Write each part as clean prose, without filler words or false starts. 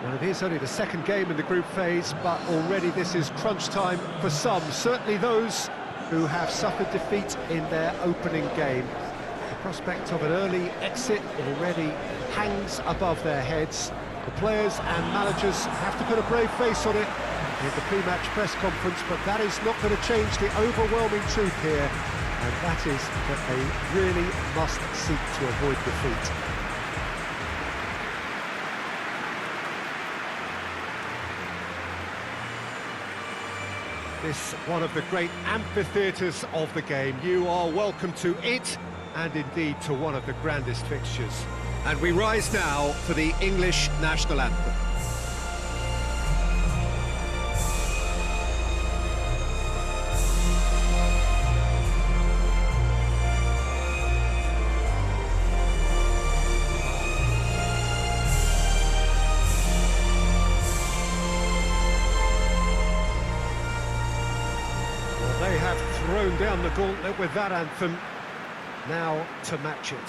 Well, it is only the second game in the group phase, but already this is crunch time for some, certainly those who have suffered defeat in their opening game. The prospect of an early exit already hangs above their heads. The players and managers have to put a brave face on it in the pre-match press conference, but that is not going to change the overwhelming truth here, and that is that they really must seek to avoid defeat. This one of the great amphitheatres of the game. You are welcome to it, and indeed to one of the grandest fixtures. And we rise now for the English national anthem. They have thrown down the gauntlet with that anthem. Now to match it.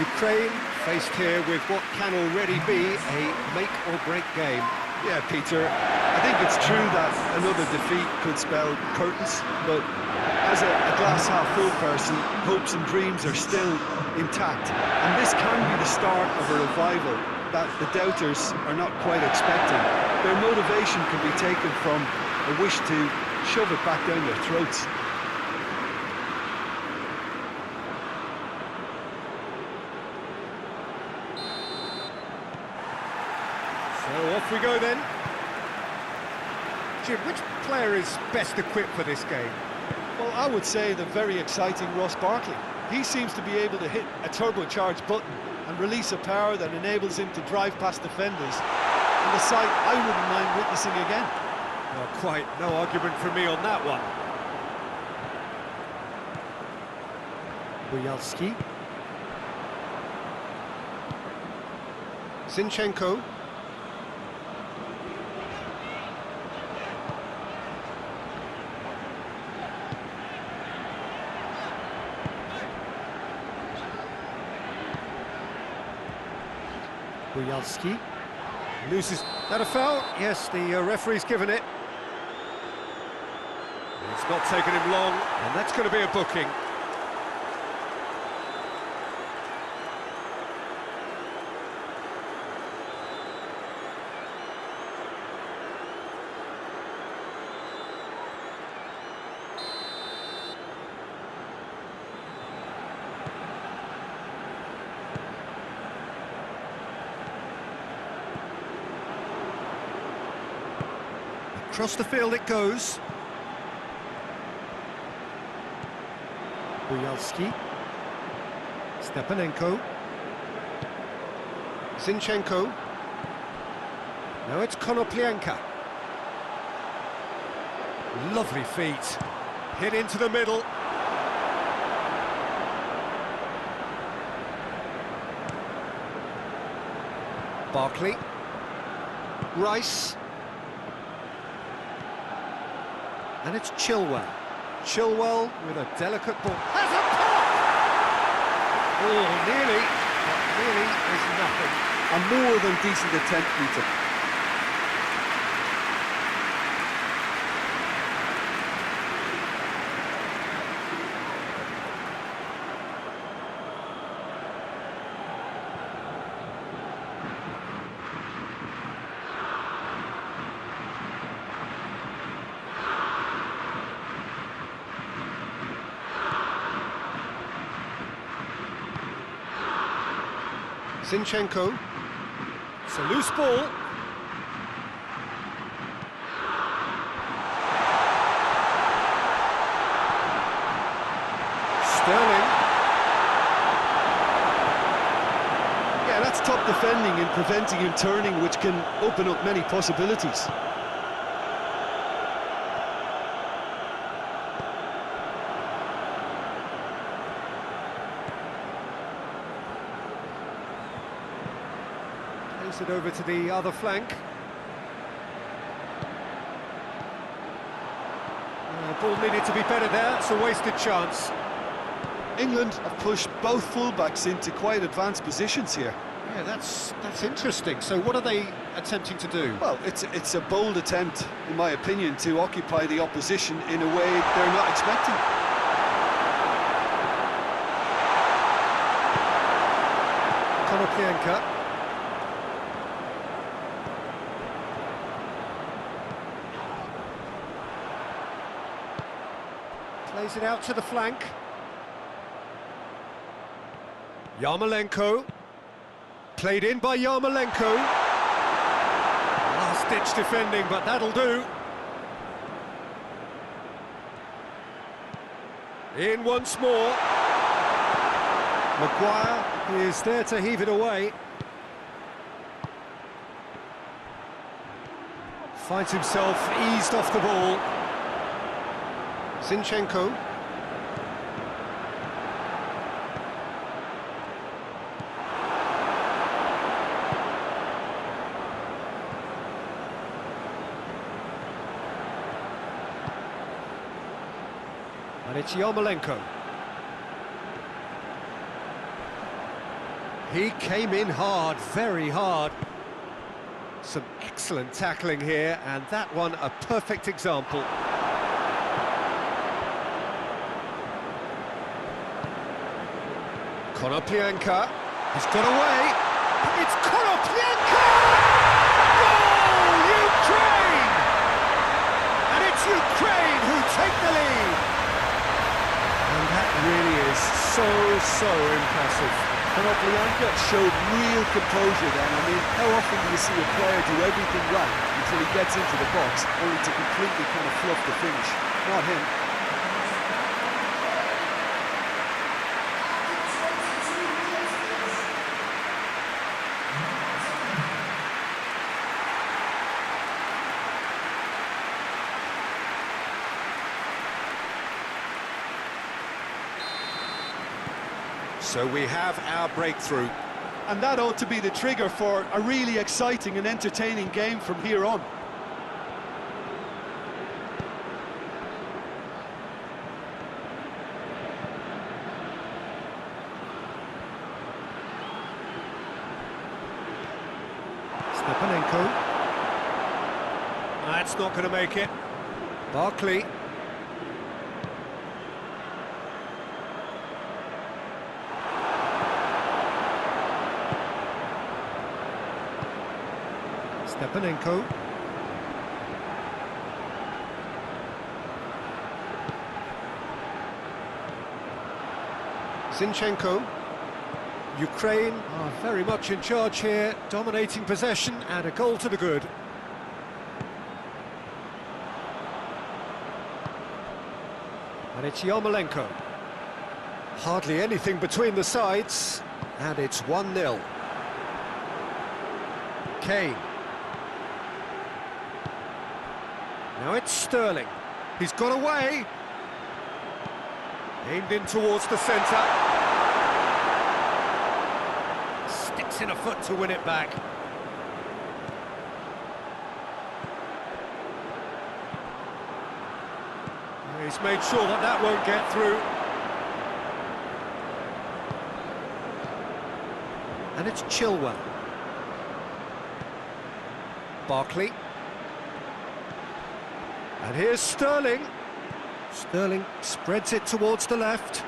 Ukraine faced here with what can already be a make-or-break game. Yeah, Peter, I think it's true that another defeat could spell curtains, but as a glass-half-full person, hopes and dreams are still intact. And this can be the start of a revival that the doubters are not quite expecting. Their motivation can be taken from a wish to shove it back down their throats. So off we go then. Jim, which player is best equipped for this game? Well, I would say the very exciting Ross Barkley. He seems to be able to hit a turbocharged button and release a power that enables him to drive past defenders. And the sight I wouldn't mind witnessing again. Well, quite no argument from me on that one. Buyalski. Zinchenko. Buyalski loses. That a foul? Yes, the referee's given it. It's not taken him long, and that's going to be a booking. Across the field it goes. Buyalski. Stepanenko. Zinchenko. Now it's Konoplyanka. Lovely feet. Hit into the middle. Barkley. Rice. And it's Chilwell. Chilwell with a delicate ball. Has a pop! Oh, nearly, but nearly is nothing. A more than decent attempt, Peter. Zinchenko. It's a loose ball. defending and preventing him turning, which can open up many possibilities. Plays it over to the other flank. Ball needed to be better there, it's a wasted chance. England have pushed both fullbacks into quite advanced positions here. Yeah, that's interesting. So what are they attempting to do? Well, it's a bold attempt, in my opinion, to occupy the opposition in a way they're not expecting. Konoplyanka. Plays it out to the flank. Yarmolenko. Played in by Yarmolenko. Last-ditch defending, but that'll do. In once more. Maguire is there to heave it away. Finds himself eased off the ball. Zinchenko. And it's Yarmolenko. He came in hard, very hard. Some excellent tackling here, and that one a perfect example. Konoplyanka has got away. It's Konoplyanka! Goal, Ukraine! And it's Ukraine who take the lead. And that really is so impressive. Konoplyanka showed real composure then. I mean, how often do you see a player do everything right until he gets into the box, only to completely kind of fluff the finish? Not him. So we have our breakthrough. And that ought to be the trigger for a really exciting and entertaining game from here on. Stepanenko. That's not going to make it. Barkley. Stepanenko. Zinchenko. Ukraine are very much in charge here, dominating possession and a goal to the good. And it's Yarmolenko. Hardly anything between the sides, and it's 1-0. Kane. Now it's Sterling. He's got away. Aimed in towards the centre. Sticks in a foot to win it back. He's made sure that that won't get through. And it's Chilwell. Barkley. And here's Sterling. Sterling spreads it towards the left.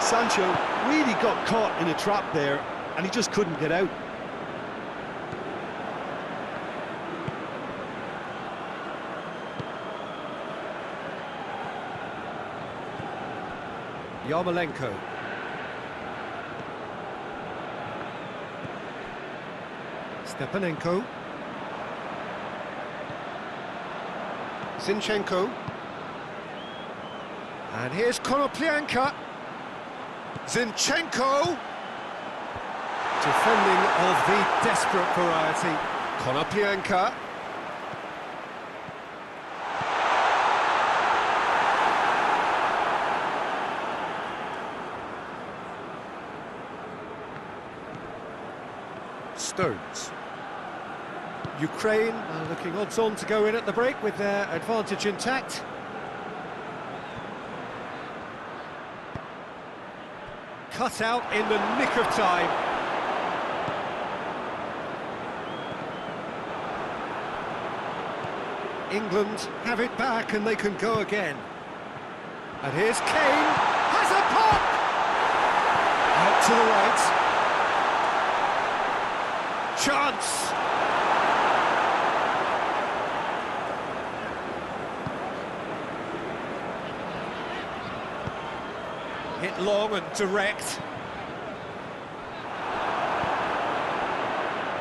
Sancho really got caught in a trap there, and he just couldn't get out. Yarmolenko. Stepanenko. Zinchenko. And here's Konoplyanka. Zinchenko. Defending of the desperate variety. Konoplyanka. Stones. Ukraine are looking odds-on to go in at the break with their advantage intact. Cut out in the nick of time. England have it back and they can go again. And here's Kane, has a pop! Out to the right. Chance! Hit long and direct.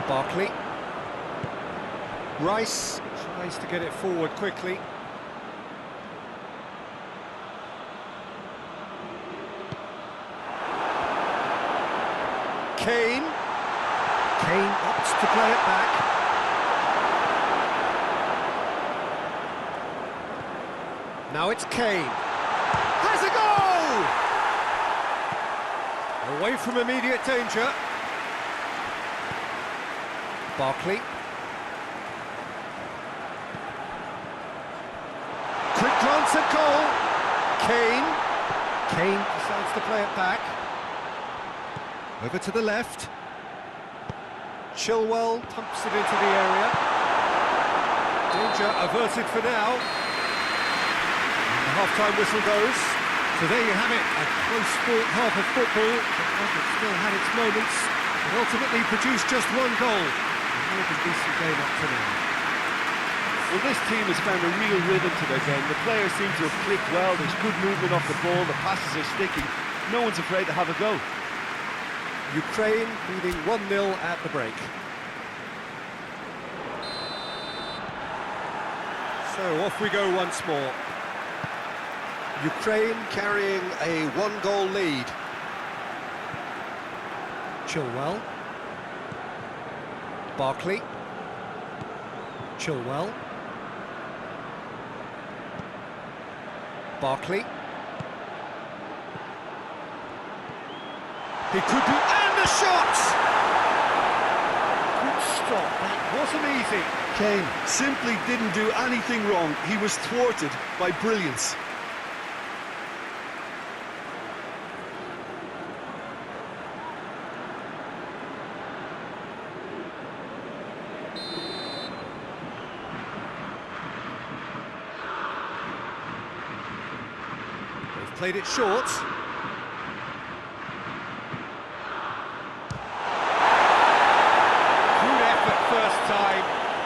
Barkley. Rice tries to get it forward quickly. Kane. Kane opts to play it back. Now it's Kane. Has a goal! Away from immediate danger. Barkley. Quick glance at goal. Kane. Kane decides to play it back. Over to the left. Chilwell pumps it into the area. Danger averted for now. And the half-time whistle goes. So there you have it, a close-fought half of football, but one that still had its moments, and ultimately produced just one goal. A really decent game up to now. Well, this team has found a real rhythm to their game. The players seem to have clicked well, there's good movement off the ball, the passes are sticky. No one's afraid to have a go. Ukraine leading 1-0 at the break. So off we go once more. Ukraine carrying a one-goal lead. Chilwell. Barkley. Chilwell. Barkley. He could be... And the shot! Good stop, that wasn't easy. Kane simply didn't do anything wrong. He was thwarted by brilliance. They've played it short.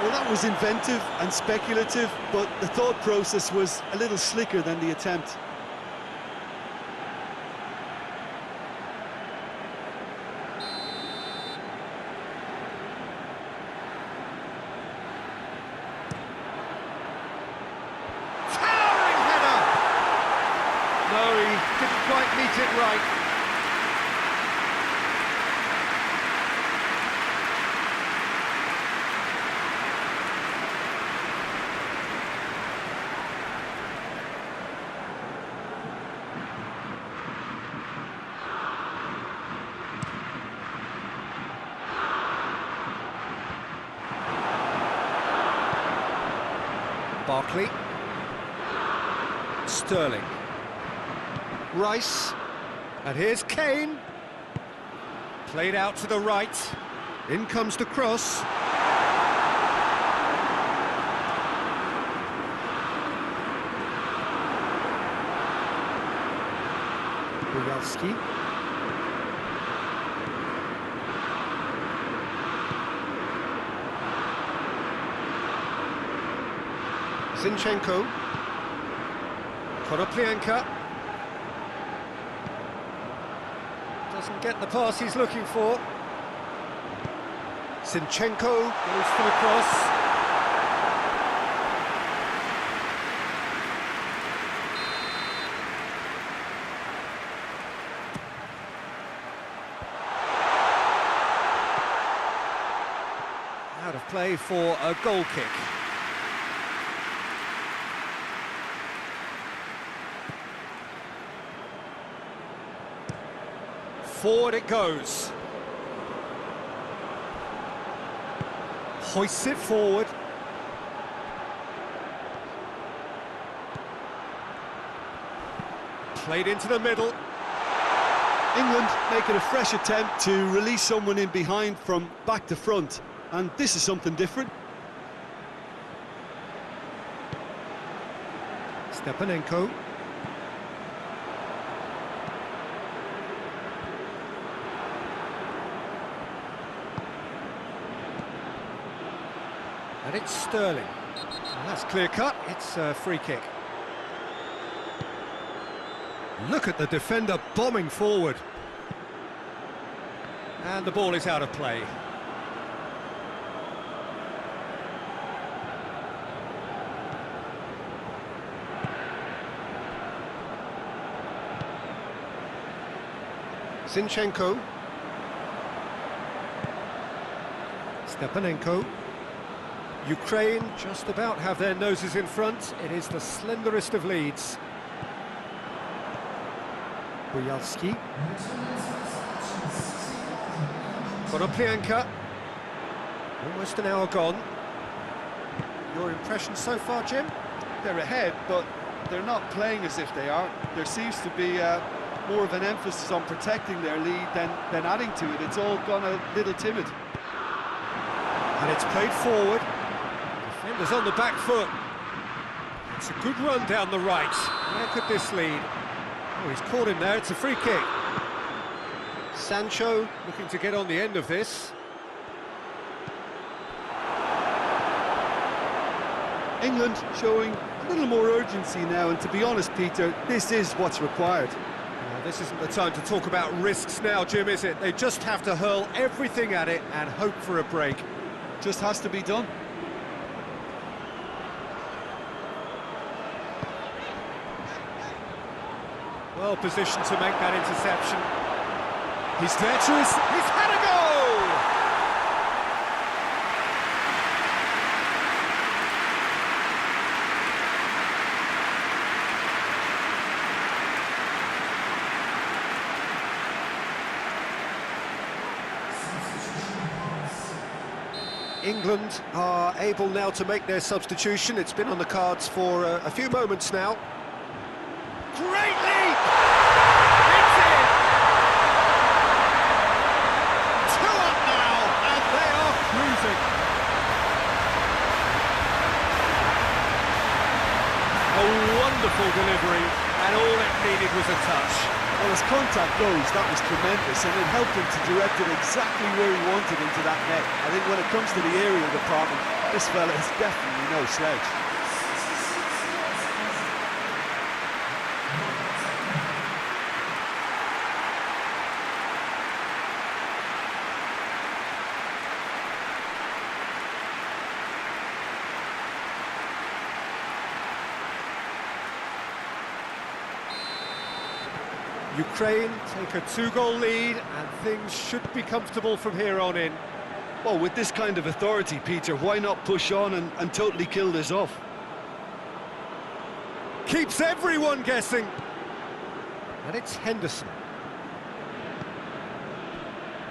Well, that was inventive and speculative, but the thought process was a little slicker than the attempt. Towering header! No, he didn't quite meet it right. Barkley. Sterling. Rice. And here's Kane. Played out to the right. In comes the cross. Bugalski. Zinchenko. Konoplyanka. Doesn't get the pass he's looking for. Zinchenko goes for the cross. play for a goal kick. Forward it goes. Hoists it forward. Played into the middle. England making a fresh attempt to release someone in behind from back to front, and this is something different. Stepanenko. And it's Sterling. And that's clear cut, it's a free kick. Look at the defender bombing forward. And the ball is out of play. Zinchenko. Stepanenko. Ukraine just about have their noses in front. It is the slenderest of leads. Boyalski. Konoplyanka. Almost an hour gone. Your impression so far, Jim? They're ahead, but they're not playing as if they are. There seems to be more of an emphasis on protecting their lead than adding to it. It's all gone a little timid. And it's played forward. Defender's on the back foot. It's a good run down the right. Where could this lead? Oh, he's caught him there. It's a free kick. Sancho looking to get on the end of this. England showing a little more urgency now, and to be honest, Peter, this is what's required. Well, this isn't the time to talk about risks now, Jim, is it? They just have to hurl everything at it and hope for a break. Just has to be done. Well positioned to make that interception. He's virtuous. He's had a goal! England are able now to make their substitution. It's been on the cards for a few moments now. Great leap! It's in! 2 up now, and they are cruising. A wonderful delivery, and all it needed was a touch. Well, as contact goes, that was tremendous, and it helped him to direct it exactly where he wanted into that net. I think when it comes to the aerial department, this fella is definitely no slouch. Ukraine take a 2-goal lead, and things should be comfortable from here on in. Well, with this kind of authority, Peter, why not push on and totally kill this off? Keeps everyone guessing. And it's Henderson.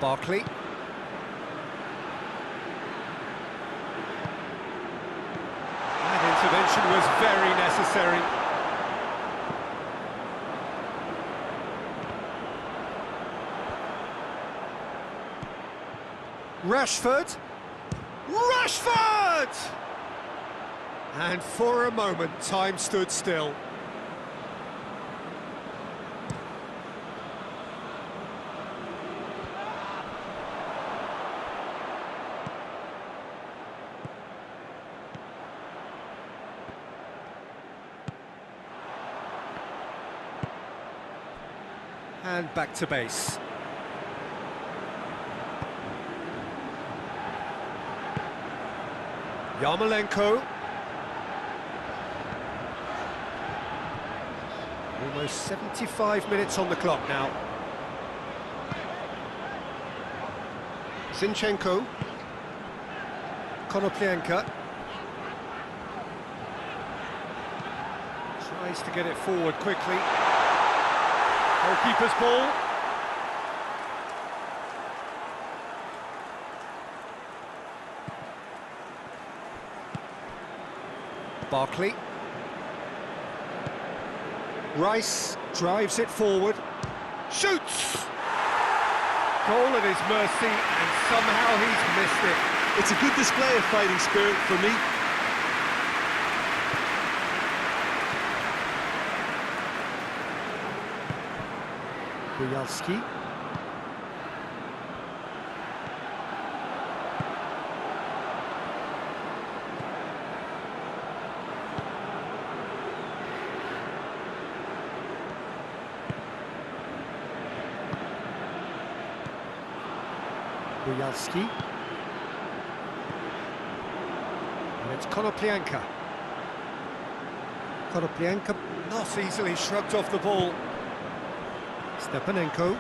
Barkley. That intervention was very necessary. Rashford! Rashford! And for a moment, time stood still. And back to base. Yarmolenko. Almost 75 minutes on the clock now. Zinchenko. Konoplyanka. Tries to get it forward quickly. Goalkeeper's ball. Barkley. Rice drives it forward. Shoots! Goal at his mercy, and somehow he's missed it. It's a good display of fighting spirit for me. Buyalski. Buyalski. And it's Konoplyanka. Konoplyanka not easily shrugged off the ball. Stepanenko.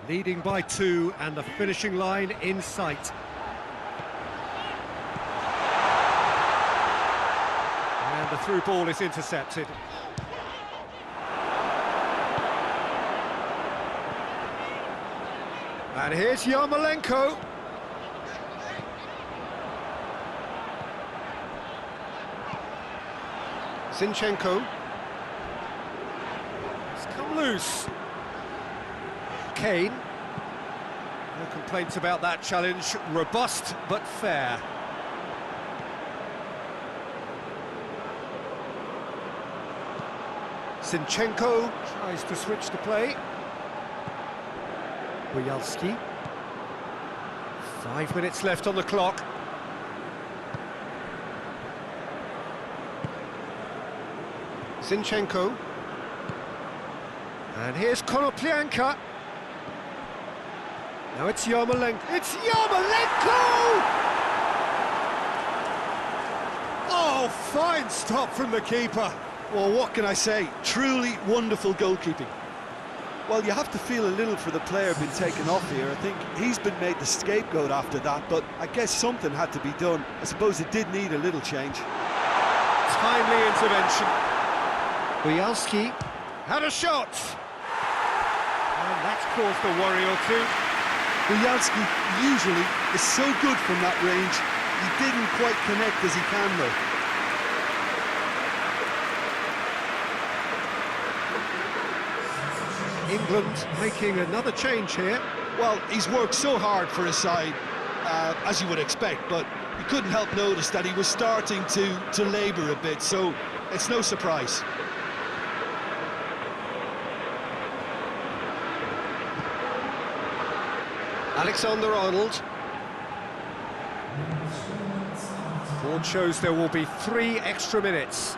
Leading by 2 and the finishing line in sight. And the through ball is intercepted. And here's Yarmolenko. Zinchenko. It's come loose. Kane. No complaints about that challenge. Robust but fair. Zinchenko tries to switch the play. Buyalski. 5 minutes left on the clock. Zinchenko. And here's Konoplyanka. Now it's Yarmolenko. It's Yarmolenko! Oh, fine stop from the keeper. Well, what can I say? Truly wonderful goalkeeping. Well, you have to feel a little for the player being taken off here. I think he's been made the scapegoat after that, but I guess something had to be done. I suppose it did need a little change. Timely intervention. Buyalski had a shot. And that's caused a worry or two. Buyalski usually is so good from that range. He didn't quite connect as he can, though. England making another change here. Well, he's worked so hard for his side, as you would expect, but you couldn't help notice that he was starting to labour a bit, so it's no surprise. Alexander-Arnold. Board shows there will be 3 extra minutes.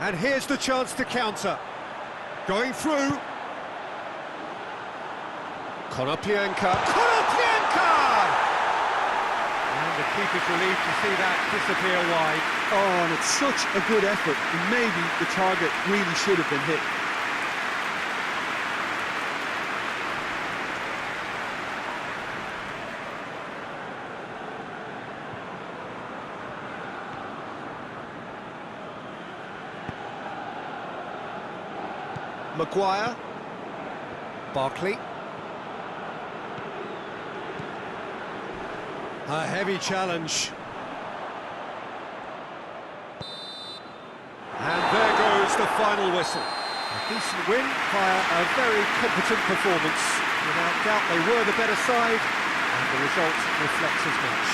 And here's the chance to counter. Going through. Konoplyanka. Konoplyanka! And the keeper's relieved to see that disappear wide. Oh, and it's such a good effort. And maybe the target really should have been hit. Maguire. Barkley. A heavy challenge. And there goes the final whistle. A decent win via a very competent performance. Without doubt they were the better side, and the result reflects as much.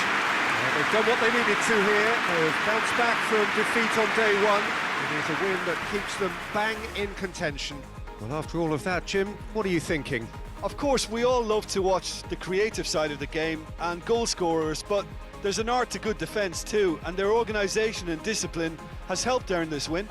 They've done what they needed to here. They've bounced back from defeat on day 1. It is a win that keeps them bang in contention. Well, after all of that, Jim, what are you thinking? Of course, we all love to watch the creative side of the game and goal scorers, but there's an art to good defence too, and their organisation and discipline has helped earn this win.